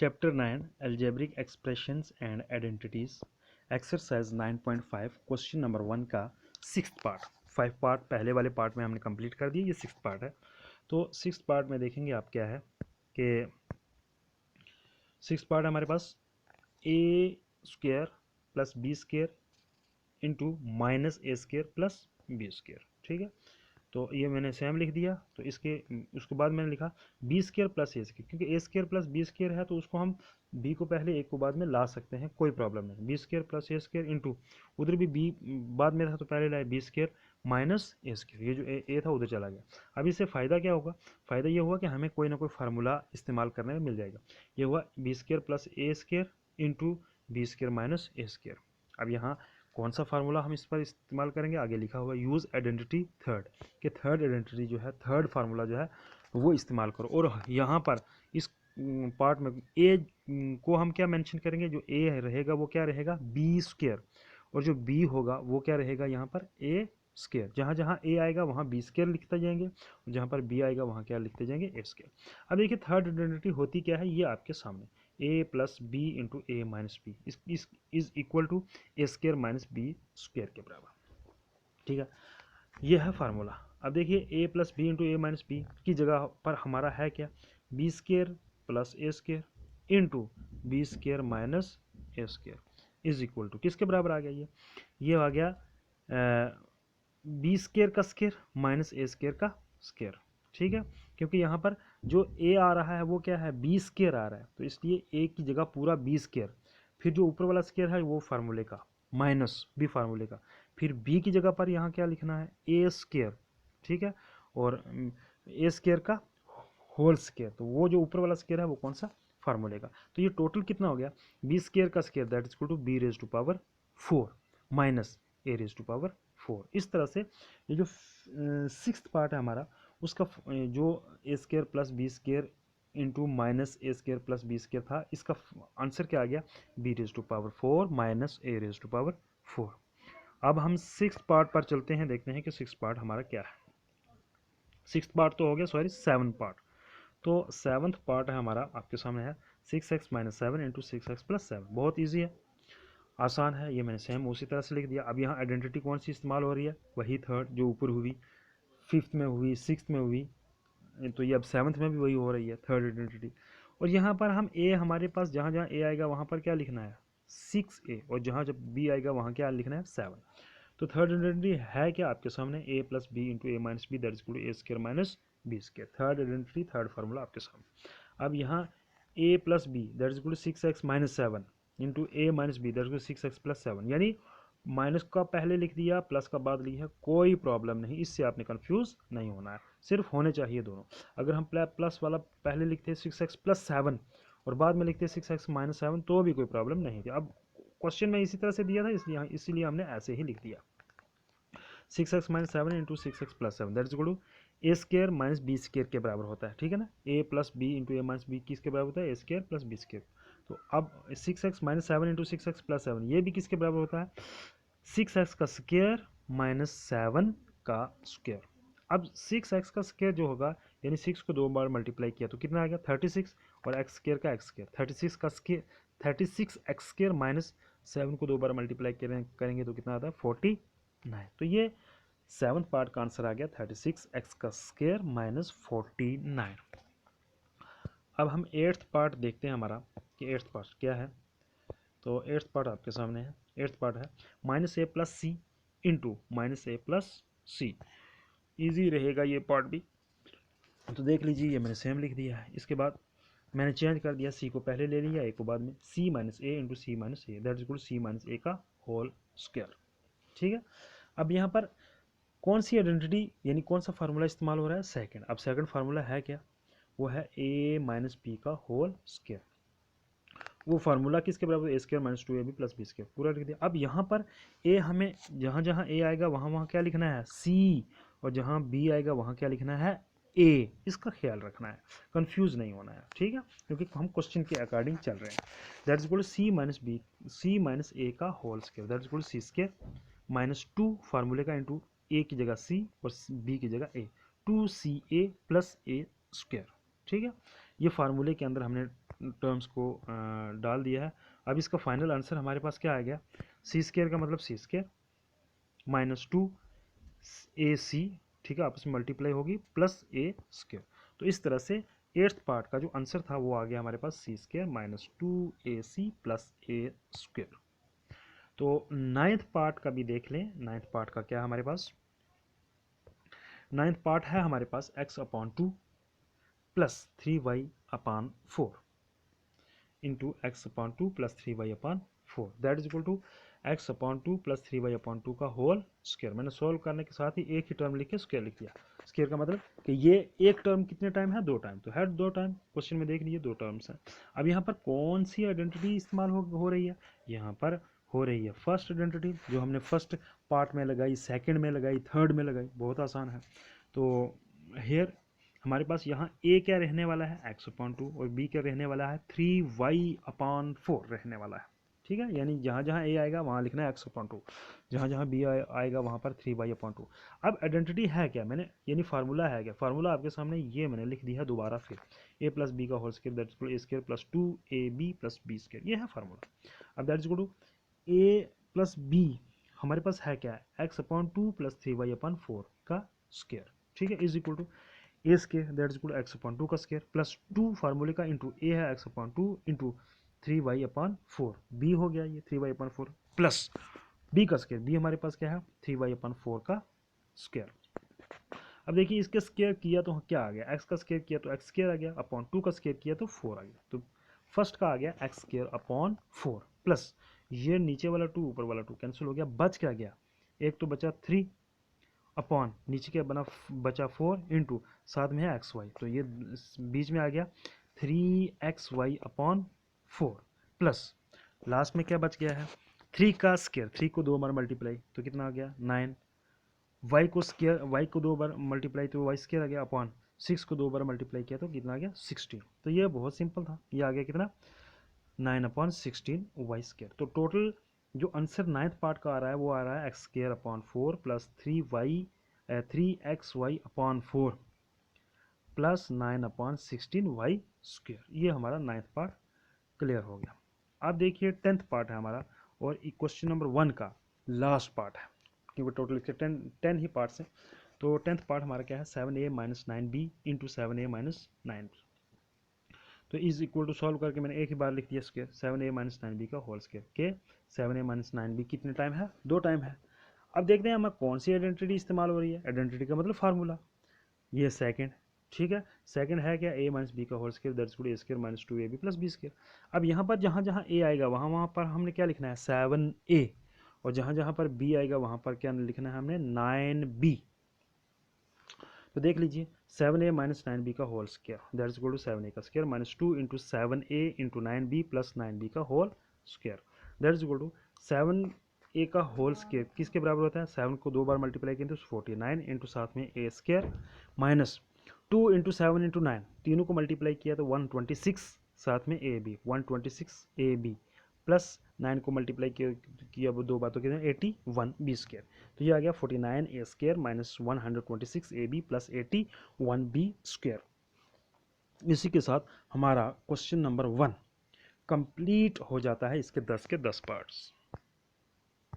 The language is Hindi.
Chapter 9 algebraic expressions and identities exercise 9.5 question number 1 का सिक्स्थ पार्ट। 5 पार्ट पहले वाले पार्ट में हमने कंप्लीट कर दिया, ये सिक्स्थ पार्ट है। तो सिक्स्थ पार्ट में देखेंगे आप क्या है कि सिक्स्थ पार्ट हमारे पास A square plus B square into minus A square plus B square, ठीक है। तो ये मैंने सेम लिख दिया। तो उसके बाद मैंने लिखा B square plus A square, क्योंकि ए स्क्र प्लस बी स्क्र है तो उसको हम बी को पहले ए को बाद में ला सकते हैं, कोई प्रॉब्लम नहीं। B square plus A square into उधर भी बी बाद में था तो पहले लाए B square minus A square, ये जो ए था उधर चला गया। अब इससे फ़ायदा क्या होगा? फ़ायदा ये हुआ कि हमें कोई ना कोई फार्मूला इस्तेमाल करने में मिल जाएगा। ये हुआ B square plus A square into B square minus A square. अब यहाँ कौन सा फार्मूला हम इस पर इस्तेमाल करेंगे? आगे लिखा हुआ यूज़ आइडेंटिटी थर्ड, कि थर्ड आइडेंटिटी जो है, थर्ड फार्मूला जो है वो इस्तेमाल करो। और यहाँ पर इस पार्ट में ए को हम क्या मेंशन करेंगे? जो ए रहेगा वो क्या रहेगा? बी स्क्वायर, और जो बी होगा वो क्या रहेगा यहाँ पर? ए स्क्वायर। जहाँ जहाँ ए आएगा वहाँ बी स्क्वायर लिखते जाएंगे, और जहाँ पर बी आएगा वहाँ क्या लिखते जाएंगे? ए स्क्वायर। अब देखिए थर्ड आइडेंटिटी होती क्या है, ये आपके सामने A plus B into A minus B is equal to A square minus B square के बराबर, ठीक है। ये है फार्मूला। अब देखिए A plus B into A minus B की जगह पर हमारा है क्या? B square plus A square into B square minus A square is equal to किसके बराबर आ गया? ये आ गया बी स्क्वायर का स्क्वायर माइनस ए स्क्वायर का स्क्वायर, ठीक है। क्योंकि यहाँ पर जो ए आ रहा है वो क्या है? बी स्क्वायर आ रहा है, तो इसलिए ए की जगह पूरा बी स्क्वायर, फिर जो ऊपर वाला स्क्वायर है वो फार्मूले का माइनस बी फार्मूले का, फिर बी की जगह पर यहाँ क्या लिखना है? ए स्क्वायर, ठीक है। और ए स्क्वायर का होल स्क्वायर, तो वो जो ऊपर वाला स्क्वायर है वो कौन सा? फार्मूले का। तो ये टोटल कितना हो गया? बी स्क्वायर का square that is equal to B raise to power 4 minus A raise to power 4। इस तरह से ये जो सिक्स्थ पार्ट है हमारा, उसका जो A square plus B square into minus A square plus B square था, इसका आंसर क्या आ गया? B raise to power 4 minus A raise to power 4। अब हम सिक्स्थ पार्ट पर चलते हैं, देखते हैं कि सिक्स्थ पार्ट हमारा क्या है। सिक्स्थ पार्ट तो हो गया, सॉरी सेवन्थ पार्ट। तो सेवन्थ पार्ट है हमारा, आपके सामने है 6x minus 7 into 6x plus 7। बहुत ईजी है, आसान है, ये मैंने सेम उसी तरह से लिख दिया। अब यहाँ आइडेंटिटी कौन सी इस्तेमाल हो रही है? वही थर्ड जो ऊपर हुई, फिफ्थ में हुई, सिक्स्थ में हुई, तो ये अब सेवन्थ में भी वही हो रही है, थर्ड आइडेंटिटी। और यहाँ पर हम ए, हमारे पास जहाँ जहाँ ए आएगा वहाँ पर क्या लिखना है? 6a, और जहाँ जब बी आएगा वहाँ क्या लिखना है? 7। तो थर्ड आइडेंटिटी है क्या आपके सामने? A plus B into A minus B that is equal to A square minus B square. Third identity, third formula आपके सामने। अब यहाँ A plus B that is equal to 6x minus 7 into A minus B that is equal to 6x plus 7, यानी माइनस का पहले लिख दिया, प्लस का बाद लिखा, कोई प्रॉब्लम नहीं, इससे आपने कंफ्यूज नहीं होना है, सिर्फ होने चाहिए दोनों। अगर हम प्लस वाला पहले लिखते 6x प्लस 7 और बाद में लिखते 6x माइनस 7 तो भी कोई प्रॉब्लम नहीं थी। अब क्वेश्चन में इसी तरह से दिया था, इसीलिए हमने ऐसे ही लिख दिया। 6x minus 7 into 6x plus 7 that is equal to A square minus B square के बराबर होता है, ठीक है ना। A plus B into A minus B किसके बराबर होता है? A square plus B square. तो अब 6x minus 7 into 6x plus 7 ये भी किसके बराबर होता है? 6x का स्क्वायर माइनस 7 का स्क्वायर। अब 6x का स्क्वायर जो होगा, यानी 6 को 2 बार मल्टीप्लाई किया तो कितना आ गया? 36, और एक्स स्क्वायर का एक्स स्क्वायर, 36 का स्क्वायर 36 एक्स स्क्वायर माइनस 7 को 2 बार मल्टीप्लाई करेंगे तो कितना आता है? 49। तो ये सेवन्थ पार्ट का आंसर आ गया 36x का स्क्वायर माइनस 49। अब हम एट्थ पार्ट देखते हैं हमारा कि एट्थ पार्ट क्या है। तो एट्थ पार्ट आपके सामने है। एट्थ पार्ट है माइनस ए प्लस सी इंटू माइनस ए प्लस सी। ईजी रहेगा ये पार्ट भी, तो देख लीजिए, ये मैंने सेम लिख दिया है। इसके बाद मैंने चेंज कर दिया, सी को पहले ले लिया, ए को बाद में। C minus A into C minus A that is equal to C minus A का होल स्क्वायर, ठीक है। अब यहाँ पर कौन सी आइडेंटिटी यानी कौन सा फार्मूला इस्तेमाल हो रहा है? सेकंड। अब सेकंड फार्मूला है क्या? वो है ए माइनस बी का होल स्क्वायर। वो फार्मूला किसके बराबर? A square minus 2ab plus B square, पूरा लिख दिया। अब यहाँ पर ए, हमें जहाँ जहाँ ए आएगा वहाँ वहाँ क्या लिखना है? सी, और जहाँ बी आएगा वहाँ क्या लिखना है? ए। इसका ख्याल रखना है, कंफ्यूज नहीं होना है, ठीक है, क्योंकि हम क्वेश्चन के अकॉर्डिंग चल रहे हैं। That is equal to C minus B, C minus A का whole square that is equal to C square minus 2 फार्मूले का इंटू ए की जगह सी और बी की जगह ए, 2ca प्लस ए स्क्वायर, ठीक है। ये फार्मूले के अंदर हमने टर्म्स को डाल दिया है। अब इसका फाइनल आंसर हमारे पास क्या आ गया, सी स्क्वायर का मतलब सी स्क्वायर माइनस 2 AC, ठीक है, आपस में मल्टीप्लाई होगी, प्लस ए स्क्वायर। तो इस तरह से 8th पार्ट का जो आंसर था वो आ गया हमारे पास सी square minus 2AC plus A square. तो 9th पार्ट का भी देख लें। 9th पार्ट का क्या है हमारे पास, 9th पार्ट है हमारे पास x/2 plus 3y/4 into x/2 plus 3y/4 that is equal to x/2 plus 3y/2 का होल स्क्वायर। मैंने सॉल्व करने के साथ ही एक ही टर्म लिख के स्क्वायर लिख दिया। स्क्वायर का मतलब कि ये एक टर्म कितने टाइम है, 2 टाइम, तो है 2 टाइम, क्वेश्चन में देख लीजिए 2 टर्म्स हैं। अब यहाँ पर कौन सी आइडेंटिटी इस्तेमाल हो रही है, यहाँ पर हो रही है फर्स्ट आइडेंटिटी, जो हमने फर्स्ट पार्ट में लगाई, सेकेंड में लगाई, थर्ड में लगाई, बहुत आसान है। तो हेयर हमारे पास यहाँ a क्या रहने वाला है x/2 और b क्या रहने वाला है 3y/4 रहने वाला है, ठीक है। यानी जहाँ जहाँ a आएगा वहाँ लिखना है x/2, जहाँ जहाँ b आएगा वहाँ पर 3y/2। अब आइडेंटिटी है क्या, मैंने यानी फार्मूला है क्या, फार्मूला आपके सामने ये मैंने लिख दिया दोबारा फिर, a प्लस बी का whole square that is a square plus 2ab plus b square, ये है फार्मूला। अब that is equal to a plus b हमारे पास है क्या, x/2 प्लस 3y/4 का स्क्वायर, ठीक है, is equal to A square that is equal to x/2 का स्क्वायर प्लस 2 फार्मूले का इंटू ए है x/2 इंटू 3y/4, बी हो गया ये 3y/4 प्लस बी का स्क्वायर, बी हमारे पास क्या है 3y/4 का स्क्वायर। अब देखिए इसके स्क्वायर किया तो क्या आ गया, x का स्क्वायर किया तो x स्क्वायर आ गया, अपॉन 2 का स्क्वायर किया तो 4 आ गया। तो फर्स्ट का आ गया x स्क्वायर अपॉन 4 प्लस ये नीचे वाला 2 ऊपर वाला 2 कैंसिल हो गया, बच क्या गया, एक तो बचा 3 अपॉन नीचे क्या बना बचा 4 इंटू साथ में है एक्स वाई, तो ये बीच में आ गया 3xy/4 प्लस लास्ट में क्या बच गया है 3 का स्क्वायर, 3 को 2 बार मल्टीप्लाई तो कितना आ गया 9, y को स्क्वायर, y को 2 बार मल्टीप्लाई तो y स्क्वायर आ गया, अपॉन 6 को 2 बार मल्टीप्लाई किया तो कितना आ गया 16। तो ये बहुत सिंपल था, ये आ गया कितना 9/16 y स्क्वायर। तो टोटल जो आंसर 9th पार्ट का आ रहा है वो आ रहा है x² plus 3xy/4 plus 9/16 y square. ये हमारा 9th पार्ट क्लियर हो गया। अब देखिए 10th पार्ट है हमारा और क्वेश्चन नंबर 1 का लास्ट पार्ट है, क्योंकि टोटल इसके 10 ही पार्ट्स हैं। तो 10th पार्ट हमारा क्या है 7a minus 9b into 7a minus 9b। तो इज इक्वल टू सॉल्व करके मैंने एक ही बार लिख दिया स्क्वायर 7a माइनस 9b का होल स्क्वायर के 7a माइनस 9b कितने टाइम है 2 टाइम है। अब देखते हैं हमें कौन सी आइडेंटिटी इस्तेमाल हो रही है, आइडेंटिटी का मतलब फार्मूला, ये सेकंड, ठीक है, सेकंड है क्या a माइनस बी का whole square that's equal to a square minus 2ab plus b square. अब यहाँ पर जहाँ जहाँ a आएगा वहाँ वहाँ पर हमने क्या लिखना है 7a, और जहाँ जहाँ पर b आएगा वहाँ पर क्या लिखना है हमने 9b। तो देख लीजिए 7a माइनस 9b का whole square that is equal to 7a का square minus 2 into 7a into 9b plus 9b का whole square that is equal to 7a का होल स्क्वायर किसके बराबर होता है 7 को 2 बार मल्टीप्लाई किया तो 49 इंटू साथ में a square minus 2 into 7 into 9 तीनों को मल्टीप्लाई किया तो 126 साथ में a b 126ab प्लस 9 को मल्टीप्लाई किया वो 2 बार तो कितना 81b स्क्वायर। तो ये आ गया 49a square minus 126ab plus 81b square. इसी के साथ हमारा क्वेश्चन नंबर 1 कंप्लीट हो जाता है, इसके 10 के 10 पार्ट्स।